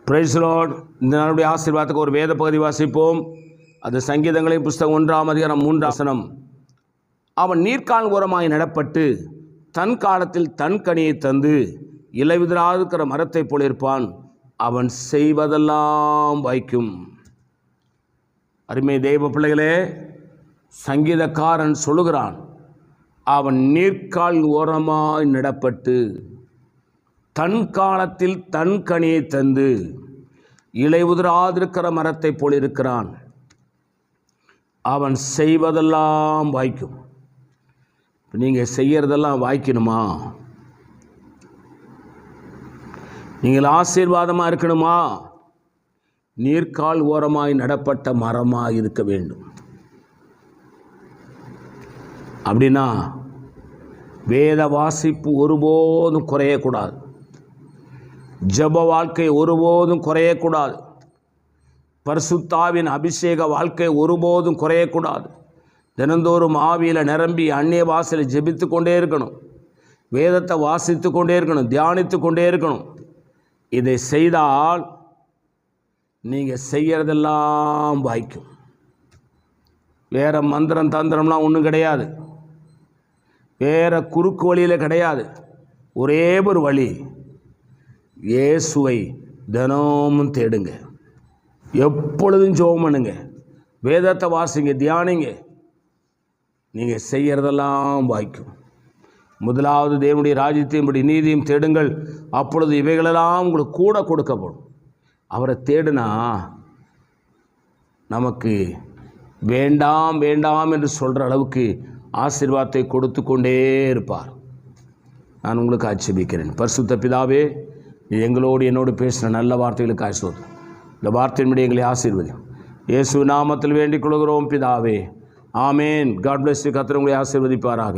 Price Lord. இந்த நாளுடைய ஆசீர்வாதத்துக்கு ஒரு வேத பகுதி வாசிப்போம். அது சங்கீதங்களின் புஸ்தகம் 1ஆம் அதிகாரம் 3ஆம் வசனம். அவன் நீர்க்கால் ஓரமாய் நடப்பட்டு தன் காலத்தில் தன் கனியை தந்து இலையுதிராதிருக்கிற மரத்தைப் போல இருப்பான். அவன் செய்வதெல்லாம் வாய்க்கும். அருமை தெய்வ பிள்ளைகளே, சங்கீதக்காரன் சொல்லுகிறான், அவன் நீர்க்கால் ஓரமாய் நடப்பட்டு தன் காலத்தில் தன் கனியை தந்து இலையுதிராதிருக்கிற மரத்தைப் போல் இருக்கிறான். அவன் செய்வதெல்லாம் வாய்க்கும். நீங்கள் செய்யறதெல்லாம் வாய்க்கணுமா? நீங்கள் ஆசீர்வாதமாக இருக்கணுமா? நீர்க்கால் ஓரமாய் நடப்பட்ட மரமாக இருக்க வேண்டும். அப்படின்னா வேத வாசிப்பு ஒருபோதும் குறையக்கூடாது. ஜெப வாழ்க்கை ஒருபோதும் குறையக்கூடாது. பரிசுத்தாவின் அபிஷேக வாழ்க்கை ஒருபோதும் குறையக்கூடாது. தினந்தோறும் ஆவியில் நிரம்பி அந்நிய வாசலை ஜெபித்து கொண்டே இருக்கணும். வேதத்தை வாசித்து கொண்டே இருக்கணும். தியானித்து கொண்டே இருக்கணும். இதை செய்தால் நீங்கள் செய்கிறதெல்லாம் வாய்க்கும். வேறு மந்திரம் தந்திரம்லாம் ஒன்றும் கிடையாது. வேறு குறுக்கு வழியில் கிடையாது. ஒரே ஒரு வழி, இயேசுவை தினமும் தேடுங்க. எப்பொழுதும் ஜெபம் பண்ணுங்க. வேதத்தை வாசிங்க, தியானிங்க. நீங்கள் செய்கிறதெல்லாம் வாய்க்கும். முதலாவது தேவனுடைய ராஜ்யத்தையும்படி நீதியும் தேடுங்கள், அப்பொழுது இவைகளெல்லாம் உங்களுக்கு கூட கொடுக்கப்படும். அவரை தேடுனா நமக்கு வேண்டாம் வேண்டாம் என்று சொல்கிற அளவுக்கு ஆசீர்வாதத்தை கொடுத்து கொண்டே இருப்பார். நான் உங்களுக்கு ஆட்சேபிக்கிறேன். பரிசுத்த பிதாவே, நீ எங்களோடு என்னோடு பேசின நல்ல வார்த்தைகளுக்கு ஆசீர்வாதம். இந்த வார்த்தையின்படி எங்களை ஆசீர்வதியும். இயேசு நாமத்தில் வேண்டிக் கொள்கிறோம் பிதாவே. ஆமேன். God bless you. கர்த்தர் உங்களை ஆசீர்வதிப்பாராக.